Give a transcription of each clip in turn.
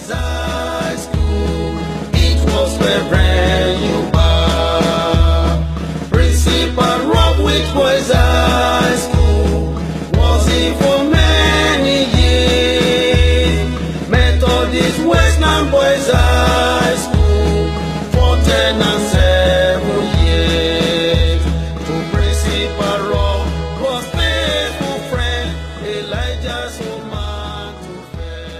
Boys High School. It was Reverend Euba, principal Rob with Boys High School. Was he for many years? Methodist Western Boys High School for 10 and 7 years. To principal Rob was faithful friend Elijah's woman to faith.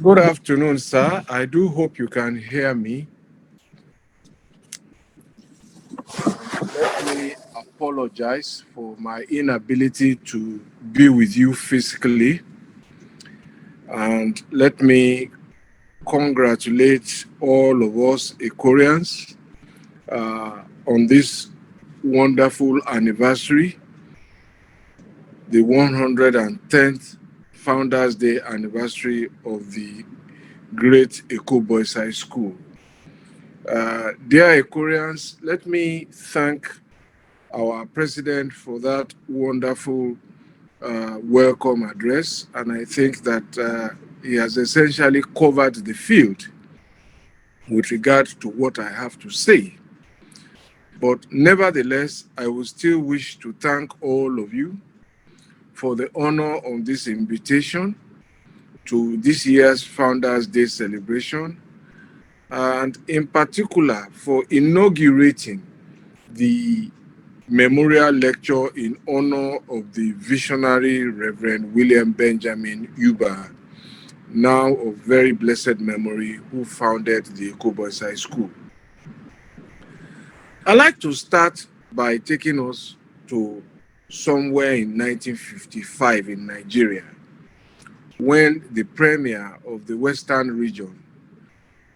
Good afternoon, sir. I do hope you can hear me. Let me apologize for my inability to be with you physically. And let me congratulate all of us Ekorians on this wonderful anniversary, the 110th Founders Day anniversary of the great Eko Boys High School. Dear Ekorians, let me thank our president for that wonderful welcome address, and I think that he has essentially covered the field with regard to what I have to say. But nevertheless, I would still wish to thank all of you for the honor of this invitation to this year's Founders Day celebration, and in particular for inaugurating the memorial lecture in honor of the visionary Reverend William Benjamin Euba, now of very blessed memory, who founded the Eko Boys High School. I'd like to start by taking us to somewhere in 1955 in Nigeria, when the premier of the Western region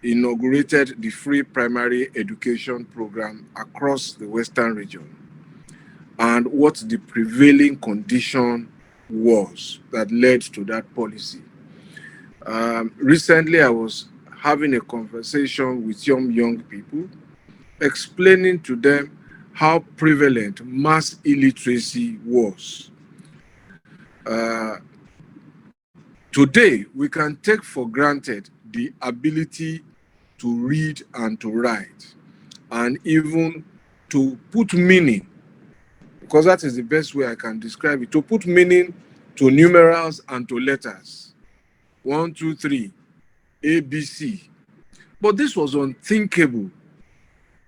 inaugurated the free primary education program across the Western region, and what the prevailing condition was that led to that policy. Recently, I was having a conversation with young people, explaining to them how prevalent mass illiteracy was. Today, we can take for granted the ability to read and to write, and even to put meaning, because that is the best way I can describe it, to put meaning to numerals and to letters. 1, 2, 3, A, B, C. But this was unthinkable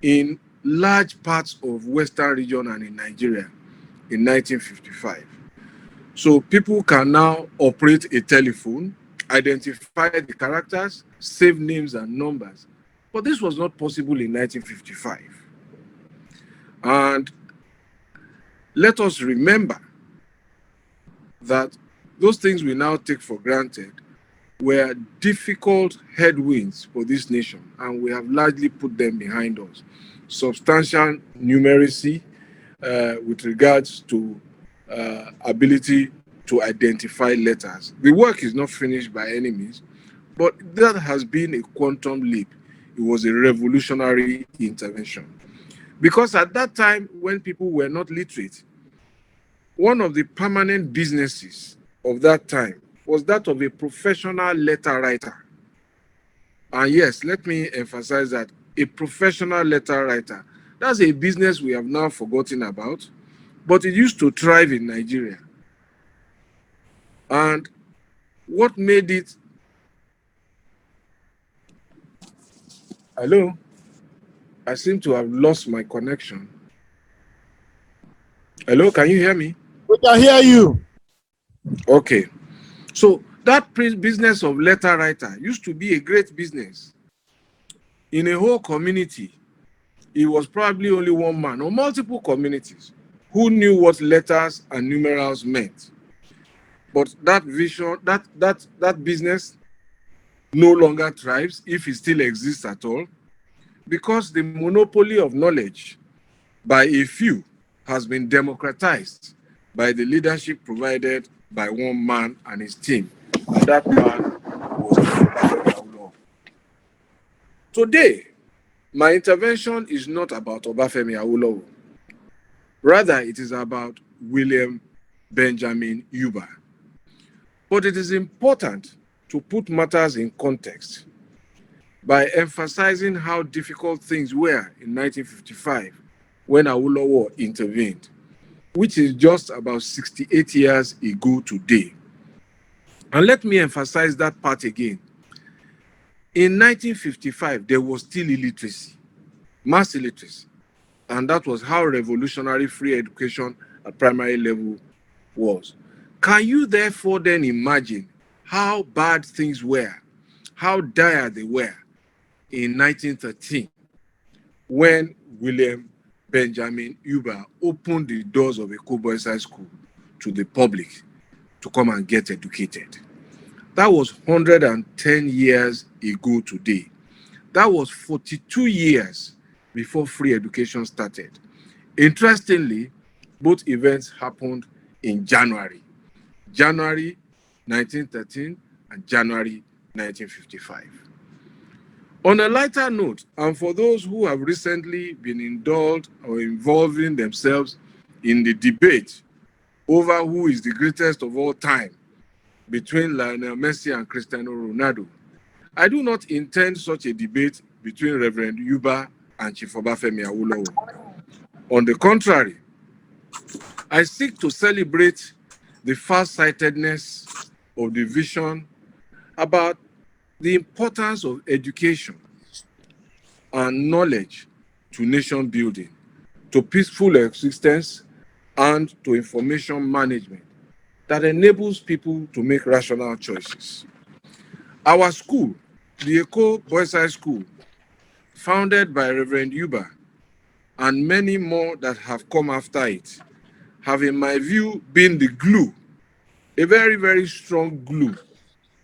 in large parts of Western region and in Nigeria in 1955. So people can now operate a telephone, identify the characters, save names and numbers. But this was not possible in 1955. And let us remember that those things we now take for granted were difficult headwinds for this nation, and we have largely put them behind us. Substantial numeracy with regards to ability to identify letters. The work is not finished by any means, but that has been a quantum leap. It was a revolutionary intervention. Because at that time, when people were not literate, one of the permanent businesses of that time was that of a professional letter writer. And yes, let me emphasize that a professional letter writer, that's a business we have now forgotten about, but it used to thrive in Nigeria. And what made it... Hello? I seem to have lost my connection. Hello, can you hear me? We can hear you. Okay. So that business of letter writer used to be a great business. In a whole community, it was probably only one man or multiple communities who knew what letters and numerals meant. But that vision, that business no longer thrives, if it still exists at all, because the monopoly of knowledge by a few has been democratized by the leadership provided by one man and his team. And that man was Obafemi. Today, my intervention is not about Obafemi Awolowo. Rather, it is about William Benjamin Euba. But it is important to put matters in context by emphasizing how difficult things were in 1955 when Awolowo intervened, which is just about 68 years ago today. And let me emphasize that part again. In 1955, there was still illiteracy, mass illiteracy, and that was how revolutionary free education at primary level was. Can you therefore then imagine how bad things were, how dire they were in 1913 when William Benjamin Euba opened the doors of Eko Boys High School to the public to come and get educated? That was 110 years ago today. That was 42 years before free education started. Interestingly, both events happened in January 1913 and January 1955. On a lighter note, and for those who have recently been indulged or involving themselves in the debate over who is the greatest of all time between Lionel Messi and Cristiano Ronaldo, I do not intend such a debate between Reverend Euba and Chief Obafemi Awolowo. On the contrary, I seek to celebrate the far-sightedness of the vision about the importance of education and knowledge to nation building, to peaceful existence, and to information management that enables people to make rational choices. Our school, the Eko Boys High School, founded by Reverend Euba, and many more that have come after it, have, in my view, been the glue, a very, very strong glue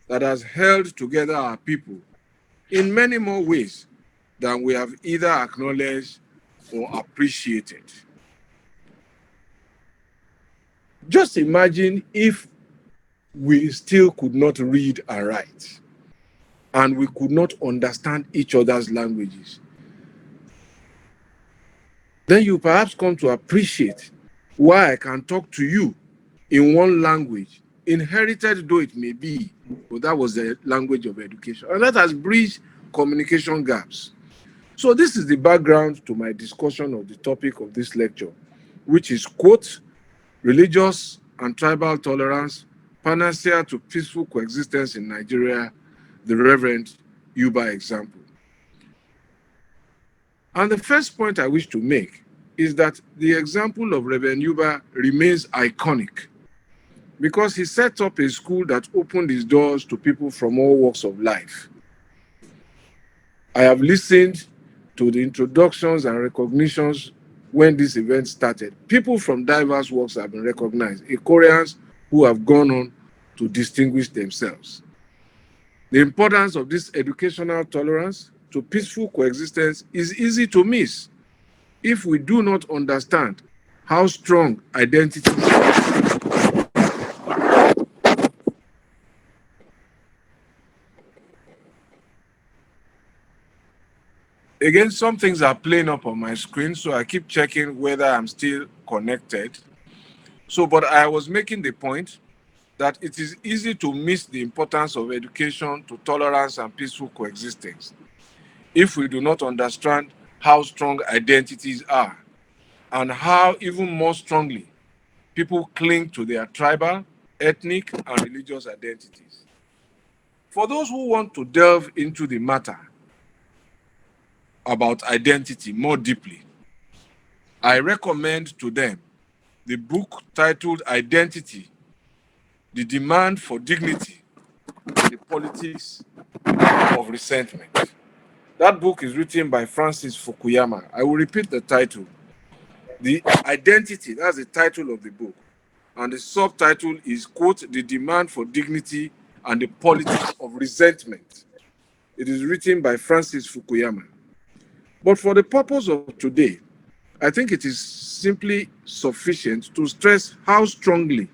that has held together our people in many more ways than we have either acknowledged or appreciated. Just imagine if we still could not read and write, and we could not understand each other's languages. Then you perhaps come to appreciate why I can talk to you in one language, inherited though it may be, but that was the language of education. And that has bridged communication gaps. So this is the background to my discussion of the topic of this lecture, which is, quote, religious and tribal tolerance, panacea to peaceful coexistence in Nigeria, the Reverend Euba example. And the first point I wish to make is that the example of Reverend Euba remains iconic because he set up a school that opened its doors to people from all walks of life. I have listened to the introductions and recognitions when this event started. People from diverse walks have been recognized, Ekorians who have gone on to distinguish themselves. The importance of this educational tolerance to peaceful coexistence is easy to miss if we do not understand how strong identity is. Again, some things are playing up on my screen, so I keep checking whether I'm still connected. But I was making the point that it is easy to miss the importance of education to tolerance and peaceful coexistence if we do not understand how strong identities are and how even more strongly people cling to their tribal, ethnic, and religious identities. For those who want to delve into the matter about identity more deeply, I recommend to them the book titled Identity, The Demand for Dignity, The Politics of Resentment. That book is written by Francis Fukuyama. I will repeat the title. The Identity, that's the title of the book. And the subtitle is, quote, The Demand for Dignity and the Politics of Resentment. It is written by Francis Fukuyama. But for the purpose of today, I think it is simply sufficient to stress how strongly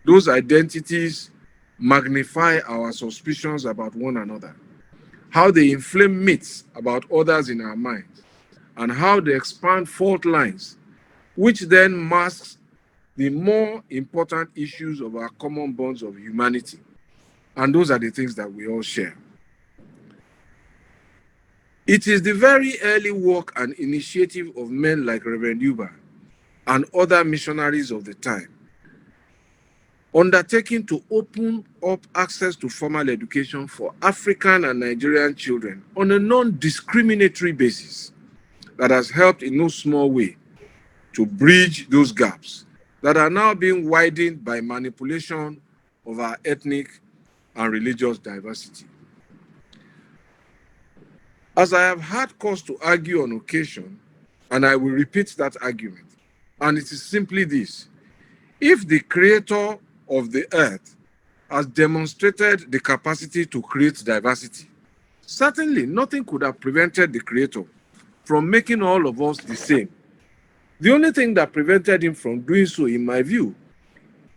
those identities magnify our suspicions about one another, how they inflame myths about others in our minds, and how they expand fault lines, which then masks the more important issues of our common bonds of humanity. And those are the things that we all share. It is the very early work and initiative of men like Reverend Euba and other missionaries of the time, undertaking to open up access to formal education for African and Nigerian children on a non-discriminatory basis, that has helped in no small way to bridge those gaps that are now being widened by manipulation of our ethnic and religious diversity. As I have had cause to argue on occasion, and I will repeat that argument, and it is simply this: if the creator of the earth has demonstrated the capacity to create diversity, certainly nothing could have prevented the creator from making all of us the same. The only thing that prevented him from doing so, in my view,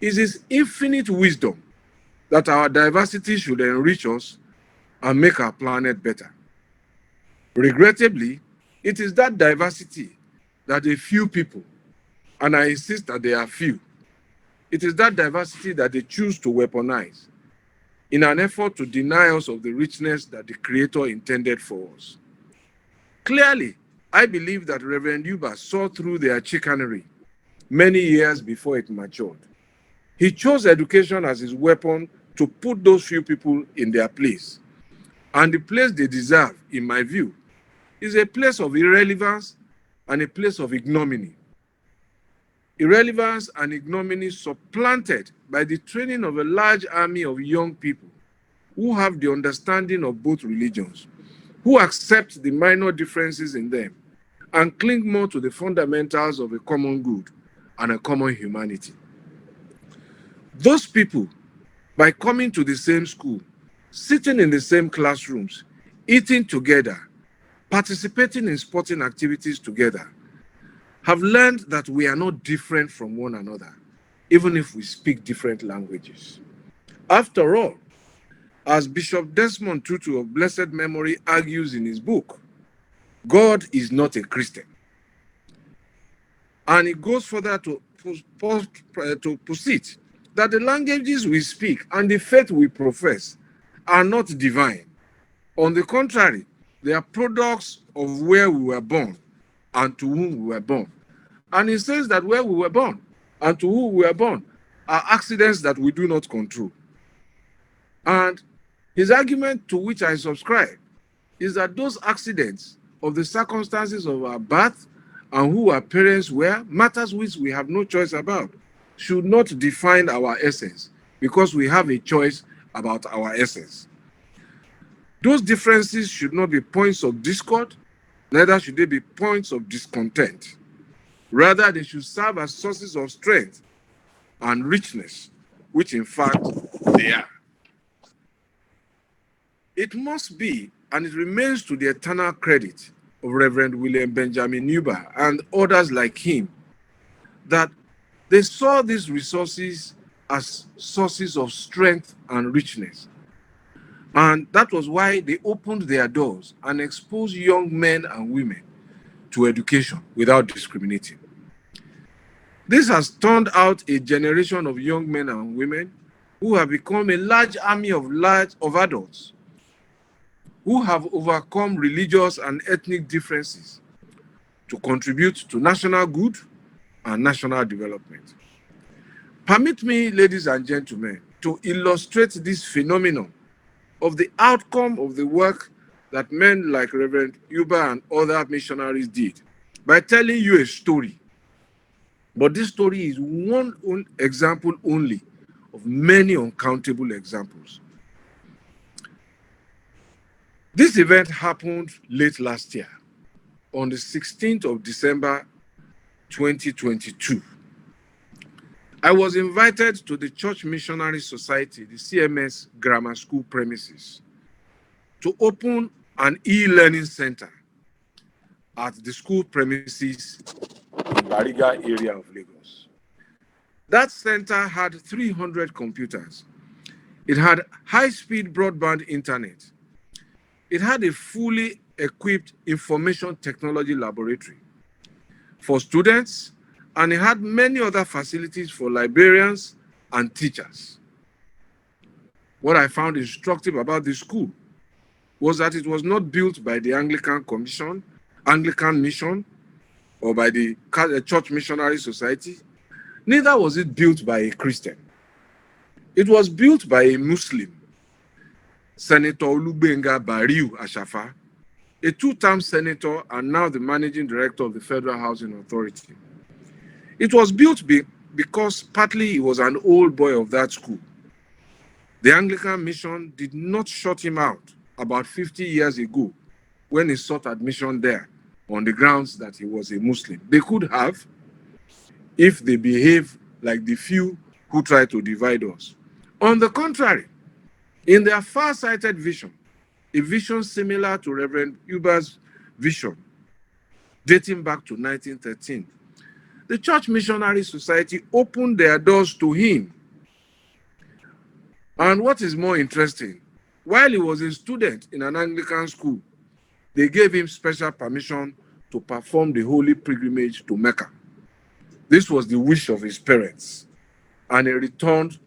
is his infinite wisdom that our diversity should enrich us and make our planet better. Regrettably, it is that diversity that a few people, and I insist that they are few, it is that diversity that they choose to weaponize in an effort to deny us of the richness that the Creator intended for us. Clearly, I believe that Reverend Euba saw through their chicanery many years before it matured. He chose education as his weapon to put those few people in their place. And the place they deserve, in my view, is a place of irrelevance and a place of ignominy. Irrelevance and ignominy supplanted by the training of a large army of young people who have the understanding of both religions, who accept the minor differences in them, and cling more to the fundamentals of a common good and a common humanity. Those people, by coming to the same school, sitting in the same classrooms, eating together, participating in sporting activities together, have learned that we are not different from one another, even if we speak different languages. After all, as Bishop Desmond Tutu of blessed memory argues in his book, God is not a Christian. And he goes further to posit that the languages we speak and the faith we profess are not divine. On the contrary, they are products of where we were born and to whom we were born. And he says that where we were born and to whom we were born are accidents that we do not control. And his argument, to which I subscribe, is that those accidents of the circumstances of our birth and who our parents were, matters which we have no choice about, should not define our essence, because we have a choice about our essence. Those differences should not be points of discord, neither should they be points of discontent. Rather, they should serve as sources of strength and richness, which in fact they are. It must be, and it remains to the eternal credit of Reverend William Benjamin Euba and others like him, that they saw these resources as sources of strength and richness. And that was why they opened their doors and exposed young men and women to education without discriminating. This has turned out a generation of young men and women who have become a large army of adults who have overcome religious and ethnic differences to contribute to national good and national development. Permit me, ladies and gentlemen, to illustrate this phenomenon of the outcome of the work that men like Reverend Euba and other missionaries did by telling you a story. But this story is one example only of many uncountable examples. This event happened late last year, on the 16th of December, 2022. I was invited to the Church Missionary Society, the CMS Grammar School premises, to open an e-learning center at the school premises in Bariga area of Lagos. That center had 300 computers. It had high-speed broadband internet. It had a fully equipped information technology laboratory for students And it had many other facilities for librarians and teachers. What I found instructive about this school was that it was not built by the Anglican Mission, or by the Church Missionary Society. Neither was it built by a Christian. It was built by a Muslim, Senator Olubenga Bariu Ashafa, a two-term senator and now the managing director of the Federal Housing Authority. It was built because partly he was an old boy of that school. The Anglican Mission did not shut him out about 50 years ago when he sought admission there on the grounds that he was a Muslim. They could have, if they behave like the few who try to divide us. On the contrary, in their far-sighted vision, a vision similar to Reverend Euba's vision, dating back to 1913, the Church Missionary Society opened their doors to him. And what is more interesting, while he was a student in an Anglican school, they gave him special permission to perform the holy pilgrimage to Mecca. This was the wish of his parents, and he returned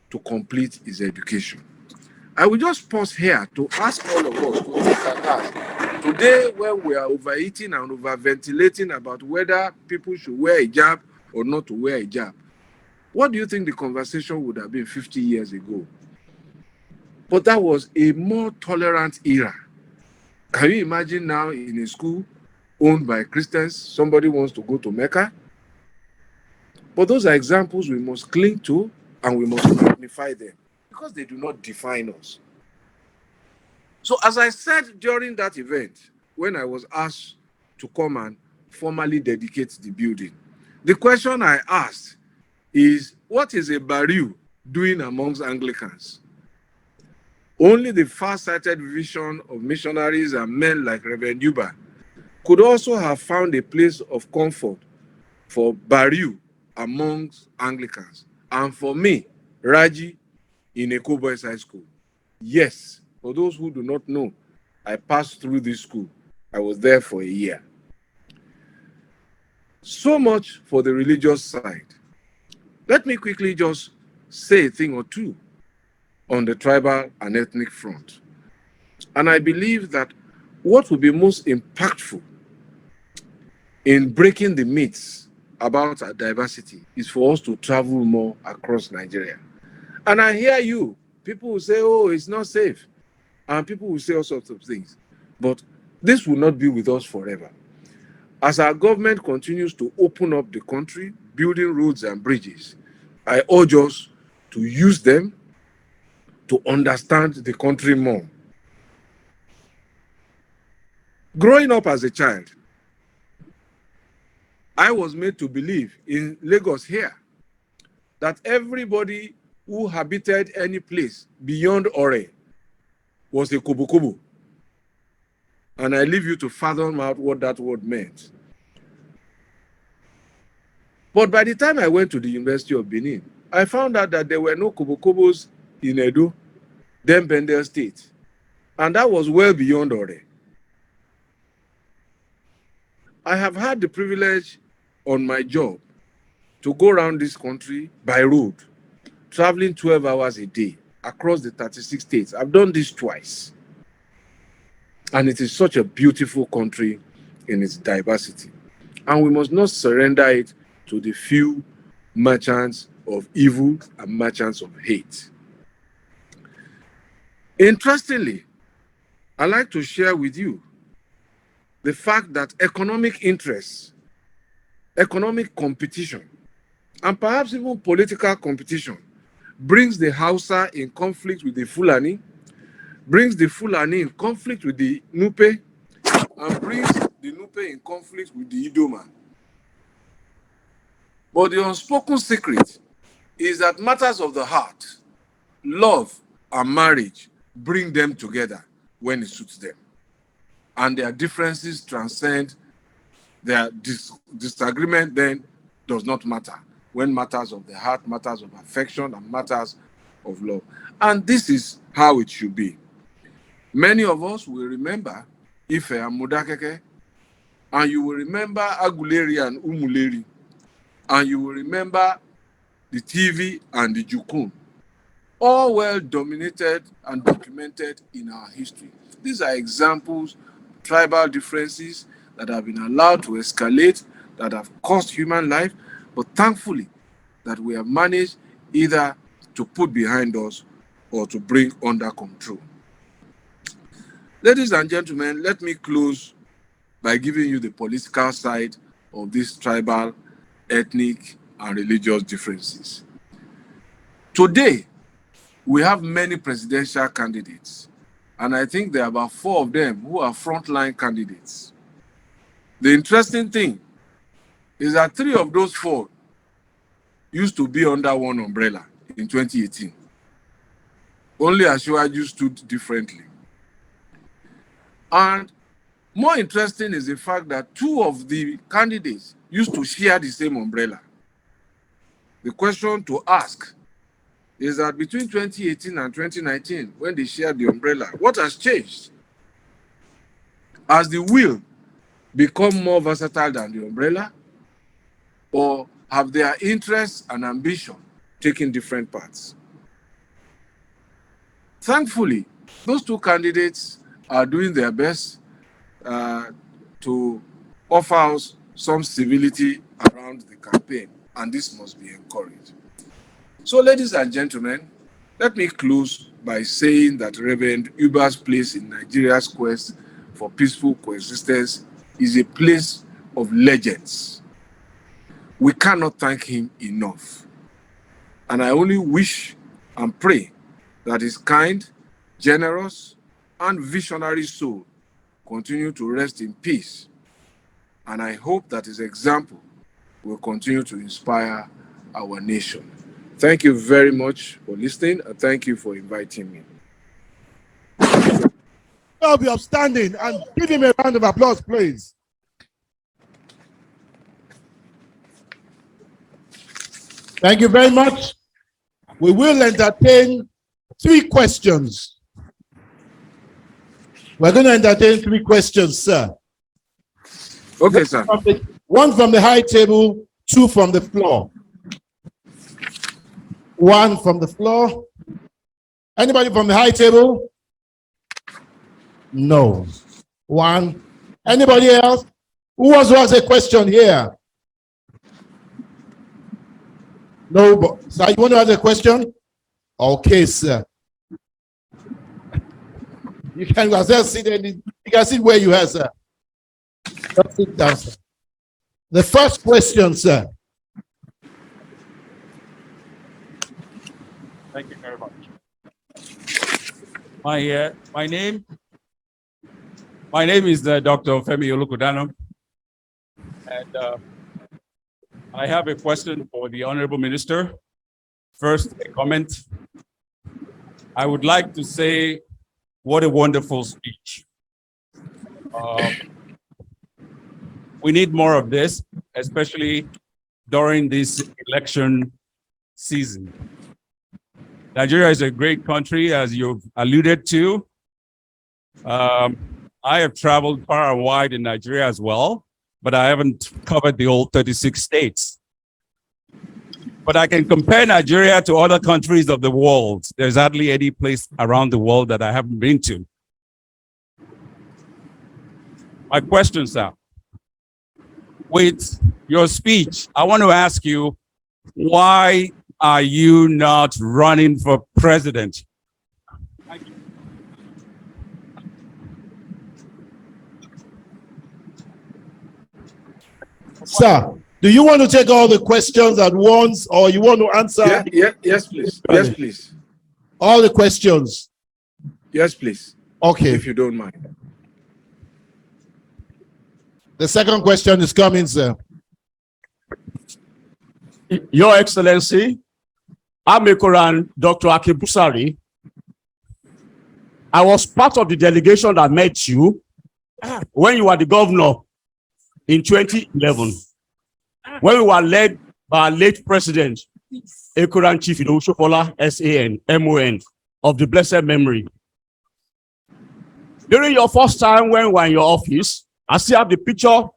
to complete his education. I will just pause here to ask all of us to look at that. Today, when we are overeating and overventilating about whether people should wear a hijab or not to wear a hijab, what do you think the conversation would have been 50 years ago? But that was a more tolerant era. Can you imagine now in a school owned by Christians, somebody wants to go to Mecca? But those are examples we must cling to and we must magnify them because they do not define us. So as I said during that event, when I was asked to come and formally dedicate the building, the question I asked is, what is a Bariu doing amongst Anglicans? Only the far-sighted vision of missionaries and men like Reverend Euba could also have found a place of comfort for Bariu amongst Anglicans. And for me, Raji, in Eko Boys High School. Yes, for those who do not know, I passed through this school. I was there for a year. So much for the religious side. Let me quickly just say a thing or two on the tribal and ethnic front. And I believe that what will be most impactful in breaking the myths about our diversity is for us to travel more across Nigeria. And I hear you, people will say, oh, it's not safe. And people will say all sorts of things. But this will not be with us forever. As our government continues to open up the country, building roads and bridges, I urge us to use them to understand the country more. Growing up as a child, I was made to believe in Lagos here that everybody who habited any place beyond Ore was a Kobo. And I leave you to fathom out what that word meant. But by the time I went to the University of Benin, I found out that there were no Kobos in Edo, then Bendel State. And that was well beyond Ore. I have had the privilege on my job to go around this country by road, traveling 12 hours a day across the 36 states. I've done this twice. And it is such a beautiful country in its diversity. And we must not surrender it to the few merchants of evil and merchants of hate. Interestingly, I'd like to share with you the fact that economic interests, economic competition, and perhaps even political competition brings the Hausa in conflict with the Fulani, brings the Fulani in conflict with the Nupe, and brings the Nupe in conflict with the Idoma. But the unspoken secret is that matters of the heart, love and marriage, bring them together when it suits them. And their differences transcend their disagreement, then does not matter when matters of the heart, matters of affection, and matters of love. And this is how it should be. Many of us will remember Ife and Mudakeke, and you will remember Aguleri and Umuleri. and you will remember the TV and the Jukun, all well dominated and documented in our history. These are examples of tribal differences that have been allowed to escalate, that have cost human life, but thankfully that we have managed either to put behind us or to bring under control. Ladies and gentlemen, let me close by giving you the political side of these tribal, ethnic, and religious differences. Today, we have many presidential candidates, and I think there are about 4 of them who are frontline candidates. The interesting thing is that 3 of those 4 used to be under one umbrella in 2018. Only Asiwaju stood differently. And more interesting is the fact that 2 of the candidates used to share the same umbrella. The question to ask is that between 2018 and 2019, when they shared the umbrella, what has changed? Has the will become more versatile than the umbrella? Or have their interests and ambition taken different paths? Thankfully, those 2 candidates are doing their best to offer us some civility around the campaign, and this must be encouraged. So, ladies and gentlemen, let me close by saying that Reverend Euba's place in Nigeria's quest for peaceful coexistence is a place of legends. We cannot thank him enough. And I only wish and pray that his kind, generous, and visionary soul continue to rest in peace. And I hope that his example will continue to inspire our nation. Thank you very much for listening, and thank you for inviting me. I'll be upstanding and give him a round of applause, please. Thank you very much. We will entertain 3 questions. We're going to entertain 3 questions, sir. Okay, sir. 1 from the high table, 2 from the floor. 1 from the floor. Anybody from the high table? No. 1. Anybody else? Who wants to ask a question here? No. Sir, you want to ask a question? Okay, sir. You can just sit you can sit where you are, sir. Just sit down, sir. The first question, sir. Thank you very much. My name is Dr. Femi Olukudano, and I have a question for the Honorable Minister. First, a comment. I would like to say, what a wonderful speech. We need more of this, especially during this election season. Nigeria is a great country, as you've alluded to. I have traveled far and wide in Nigeria as well, but I haven't covered the whole 36 states. But I can compare Nigeria to other countries of the world. There's hardly any place around the world that I haven't been to. My question, sir, with your speech, I want to ask you, why are you not running for president? Thank you. Sir, do you want to take all the questions at once, or you want to answer? Yes, please. Yes, please. All the questions? Yes, please. Okay. If you don't mind. The second question is coming, sir. Your Excellency, I'm Ekorian Dr. Akibusari. I was part of the delegation that met you when you were the governor in 2011, when we were led by our late president, Ekorian Chief Fashola, SAN, MON, of the blessed memory. During your first time when we were in your office, I still have the picture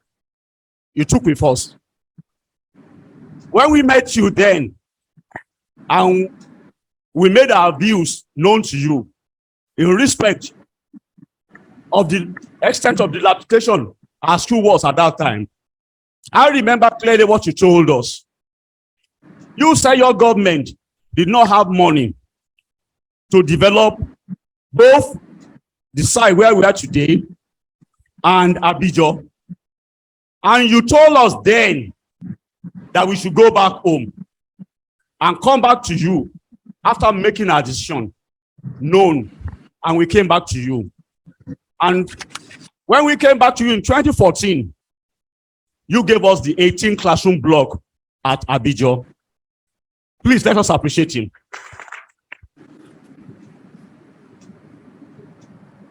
you took with us. when we met you then, and we made our views known to you in respect of the extent of dilapidation our school was at that time, I remember clearly what you told us. You said your government did not have money to develop both the site where we are today and Abidjan. And you told us then that we should go back home and come back to you after making our decision known. And we came back to you. And when we came back to you in 2014, you gave us the 18 classroom block at Abidjan. Please let us appreciate him.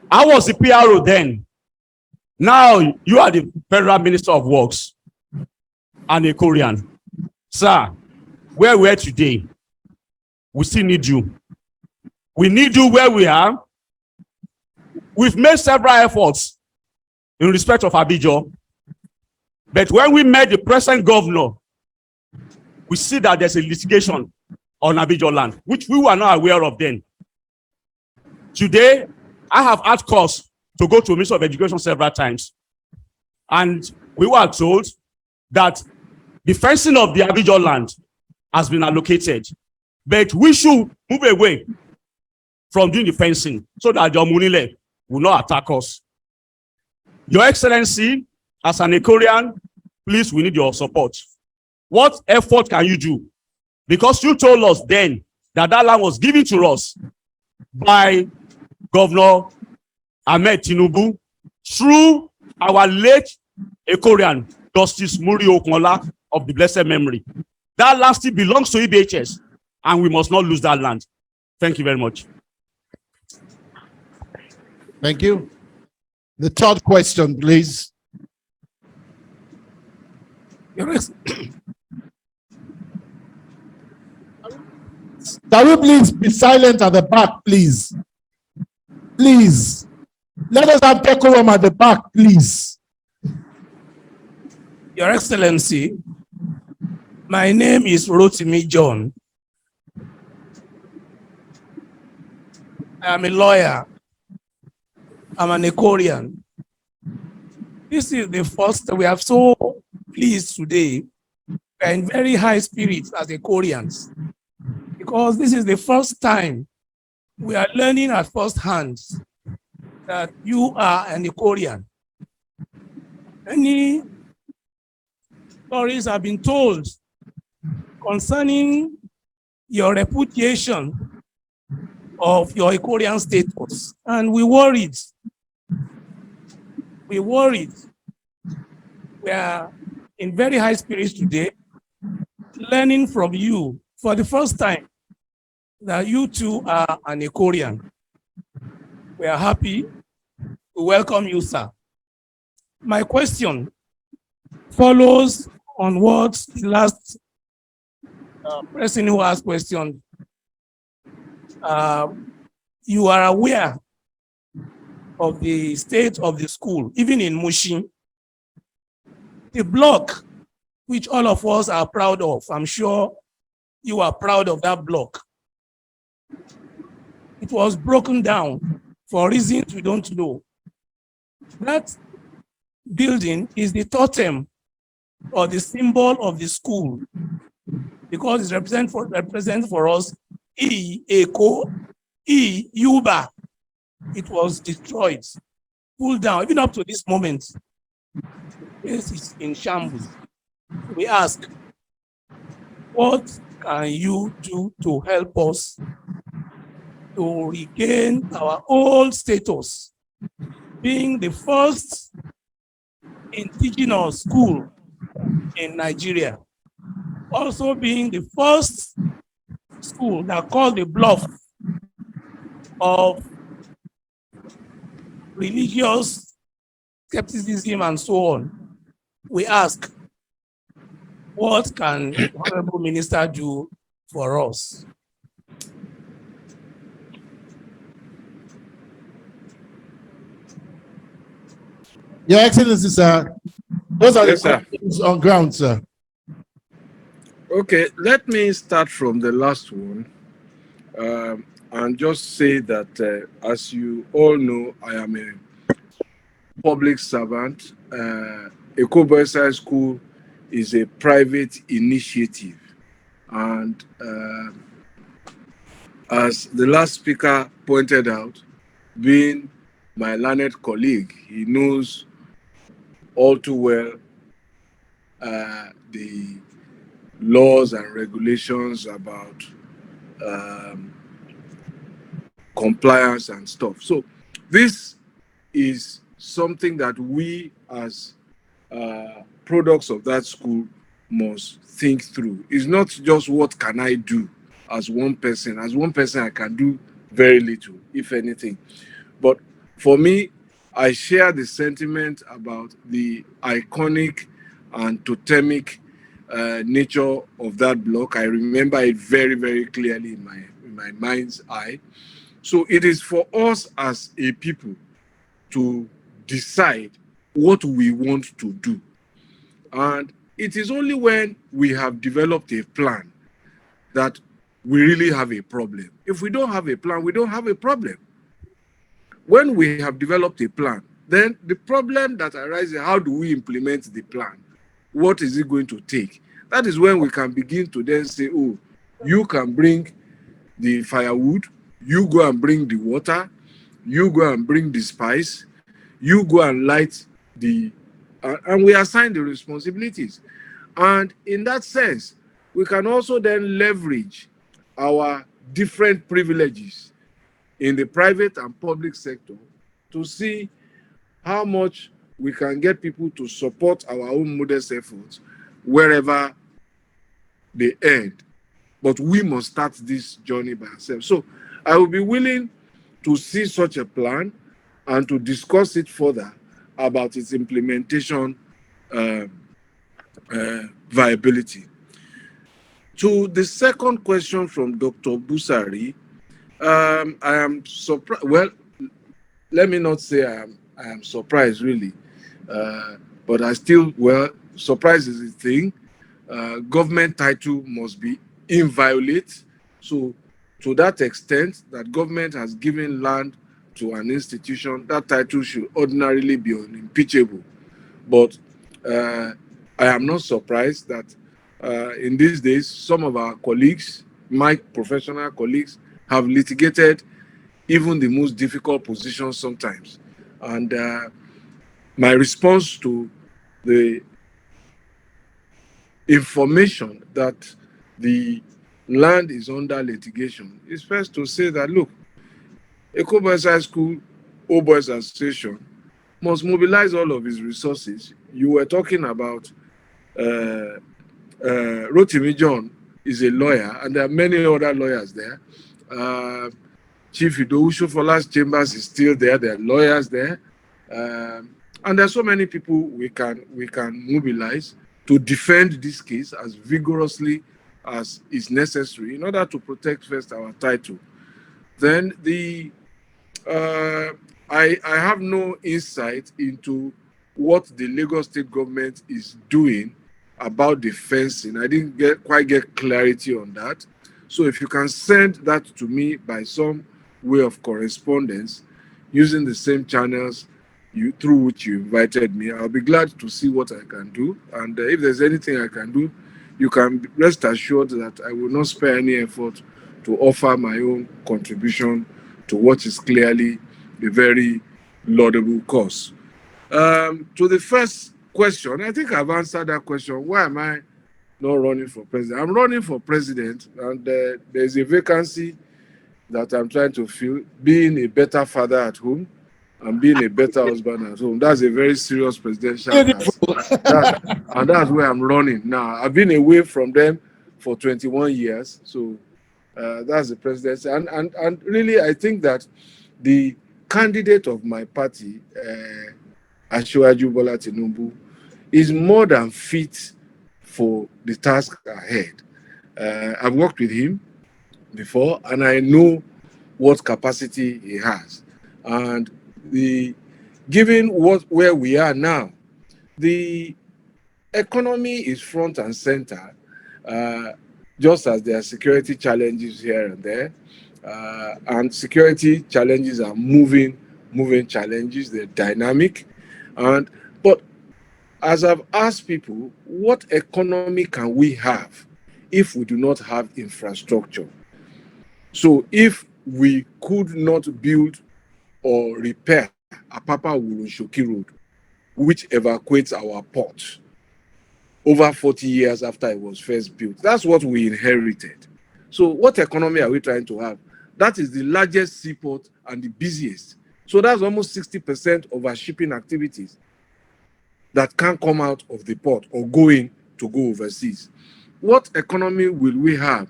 I was the PRO then. Now you are the Federal Minister of Works and Ekorian. Sir, where we are today, we still need you. We need you where we are. We've made several efforts in respect of Abidjan. But when we met the present governor, we see that there's a litigation on Abidjan land, which we were not aware of then. Today, I have had cause to go to the Minister of Education several times. And we were told that the fencing of the Abidjan land has been allocated. But we should move away from doing the fencing so that the Omunile will not attack us. Your Excellency, as an Ekorian, please, we need your support. What effort can you do? Because you told us then that that land was given to us by Governor Ahmed Tinubu through our late Ekorian, Justice Muri Okunla of the blessed memory. That land still belongs to EBHS, and we must not lose that land. Thank you very much. Thank you. The third question, please. Can we please be silent at the back, please? Please. Let us have decorum at the back, please. Your Excellency, my name is Rotimi John. I am a lawyer. I'm an Ekorian. This is the first, we are so pleased today. We are in very high spirits as Ekorians, because this is the first time we are learning at first hand that you are an Ekorian. Many stories have been told concerning your reputation of your Ekorian status, and we worried. We worried. We are in very high spirits today, learning from you for the first time that you too are an Ekorian. We are happy to welcome you, sir. My question follows on what the last person who asked question. You are aware of the state of the school, even in Mushin. The block, which all of us are proud of, I'm sure you are proud of that block. It was broken down for reasons we don't know. That building is the totem or the symbol of the school, because it represents for us Eko, Euba. It was destroyed, pulled down. Even up to this moment, this is in shambles. We ask, what can you do to help us to regain our old status, being the first indigenous school in Nigeria, also being the first school that called the bluff of religious skepticism and so on. We ask, what can the Honorable Minister do for us? Your Excellency, sir, those are Yes, the sir. questions on ground, sir. Okay, let me start from the last one, and just say that, as you all know, I am a public servant. Eko Boys High School is a private initiative, and as the last speaker pointed out, being my learned colleague, he knows all too well the laws and regulations about um, compliance and stuff. So this is something that we as products of that school must think through. It's not just what can I do as one person. As one person, I can do very little, if anything. But for me, I share the sentiment about the iconic and totemic nature of that block. I remember it very, very clearly in my mind's eye. So it is for us as a people to decide what we want to do. And it is only when we have developed a plan that we really have a problem. If we don't have a plan, we don't have a problem. When we have developed a plan, then the problem that arises, how do we implement the plan? What is it going to take? That is when we can begin to then say, oh, you can bring the firewood, you go and bring the water, you go and bring the spice, you go and light the, and we assign the responsibilities. And in that sense, we can also then leverage our different privileges in the private and public sector to see how much we can get people to support our own modest efforts wherever they end. But we must start this journey by ourselves. So I will be willing to see such a plan and to discuss it further about its implementation viability. To the second question from Dr. Busari, I am surprised. Well, let me not say I am surprised, really. But I still, well, surprise is a thing. Government title must be inviolate. So, to that extent that government has given land to an institution, that title should ordinarily be unimpeachable. But I am not surprised that in these days, some of our colleagues, my professional colleagues, have litigated even the most difficult positions sometimes. And my response to the information that the land is under litigation is first to say that, look, Eko Boys High School, O Boys Association must mobilize all of its resources. You were talking about Rotimi John is a lawyer, and there are many other lawyers there. Chief Idowu Shofola's chambers is still there. There are lawyers there, and there are so many people we can mobilize to defend this case as vigorously as is necessary in order to protect first our title. Then I have no insight into what the Lagos State government is doing about the fencing. I didn't quite get clarity on that. So if you can send that to me by some way of correspondence using the same channels through which you invited me, I'll be glad to see what I can do. And if there's anything I can do, you can rest assured that I will not spare any effort to offer my own contribution to what is clearly a very laudable cause. To the first question, I think I've answered that question. Why am I not running for president? I'm running for president, and there's a vacancy that I'm trying to fill, being a better father at home and being a better husband at home. That's a very serious presidential task. And that's where I'm running now. I've been away from them for 21 years. So that's the presidency. And really, I think that the candidate of my party, Asiwaju Bola Tinubu, is more than fit for the task ahead. I've worked with him before, and I know what capacity he has. And given where we are now, the economy is front and center, just as there are security challenges here and there, and security challenges are moving challenges, they're dynamic. But as I've asked people, what economy can we have if we do not have infrastructure? So if we could not build or repair Apapa Wurushoki Road, which evacuates our port over 40 years after it was first built, that's what we inherited. So what economy are we trying to have? That is the largest seaport and the busiest. So that's almost 60% of our shipping activities that can come out of the port or go overseas. What economy will we have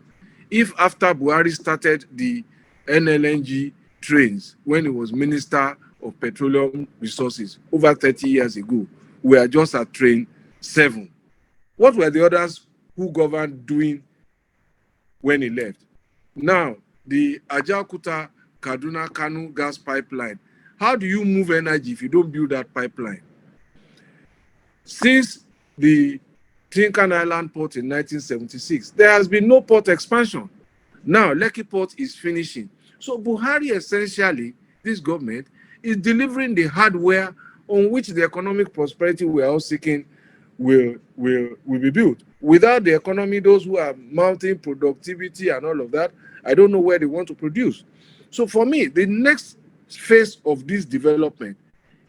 if after Buhari started the NLNG trains when he was Minister of Petroleum Resources over 30 years ago, we are just at train 7? What were the others who governed doing when he left? Now, the Ajaokuta Kaduna Kanu gas pipeline. How do you move energy if you don't build that pipeline? Since the Tinkan Island port in 1976, there has been no port expansion. Now, Lekki Port is finishing. So Buhari, essentially, this government, is delivering the hardware on which the economic prosperity we are all seeking will be built. Without the economy, those who are mounting productivity and all of that, I don't know where they want to produce. So for me, the next phase of this development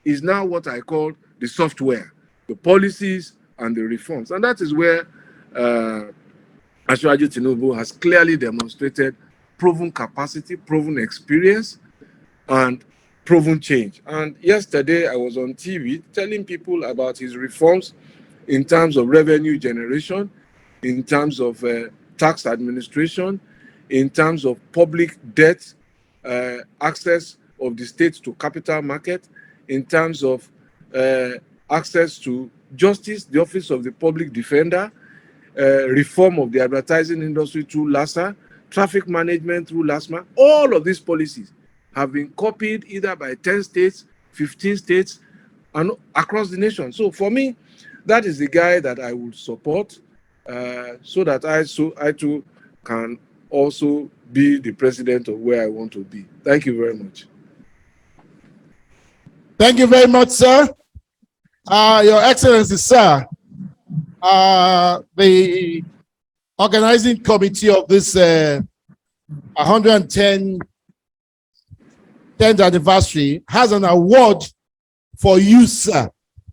is now what I call the software, the policies and the reforms. And that is where Asiwaju Tinubu has clearly demonstrated proven capacity, proven experience, and proven change. And yesterday I was on TV telling people about his reforms in terms of revenue generation, in terms of tax administration, in terms of public debt, access of the state to capital market, in terms of access to justice, the office of the public defender, reform of the advertising industry through LASA, traffic management through LASMA. All of these policies have been copied either by 10 states, 15 states, and across the nation. So for me, that is the guy that I would support, so that I too can also be the president of where I want to be. Thank you very much. Thank you very much, sir. Your Excellency, sir, the organizing committee of this 110th anniversary has an award for you, sir,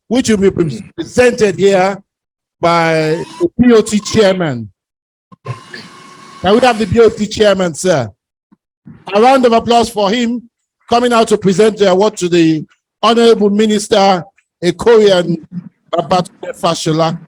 which will be presented here by the BOT chairman. Can we have the BOT chairman, sir? A round of applause for him coming out to present the award to the Honorable Minister Ekorian Babatunde Fashola.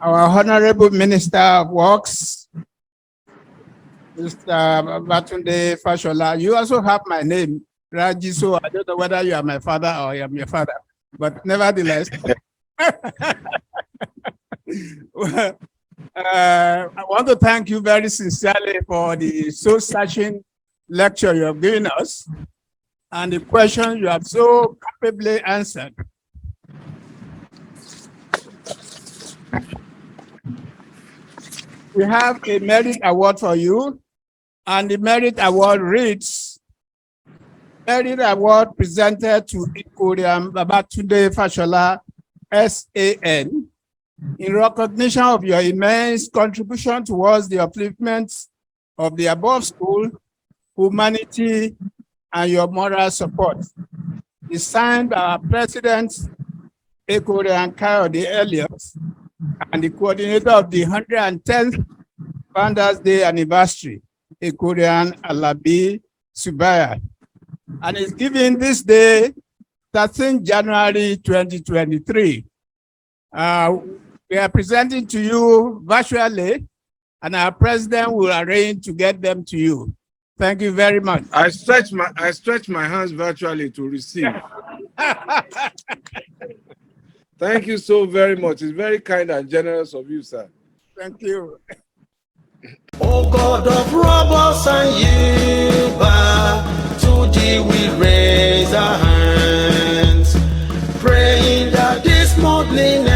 Our Honorable Minister of Works, Mr. Babatunde Fashola. You also have my name, Raji, so I don't know whether you are my father or I am your father, but nevertheless. I want to thank you very sincerely for the soul-searching lecture you have given us and the question you have so capably answered. We have a merit award for you, and the merit award reads, merit award presented to Ekorian Babatunde Fashola, SAN, in recognition of your immense contribution towards the upliftment of the above school, humanity, and your moral support. It's signed by our President, Ekorian Kayode Elliott, and the coordinator of the 110th Founders Day anniversary, Ekorian Alabi Subaya. And it's given this day, 13 January 2023. We are presenting to you virtually, and our president will arrange to get them to you. Thank you very much. I stretch my hands virtually to receive. Thank you so very much. It's very kind and generous of you, sir. Thank you. O God of robbers and Euba, to thee we raise our hands, praying that this modeling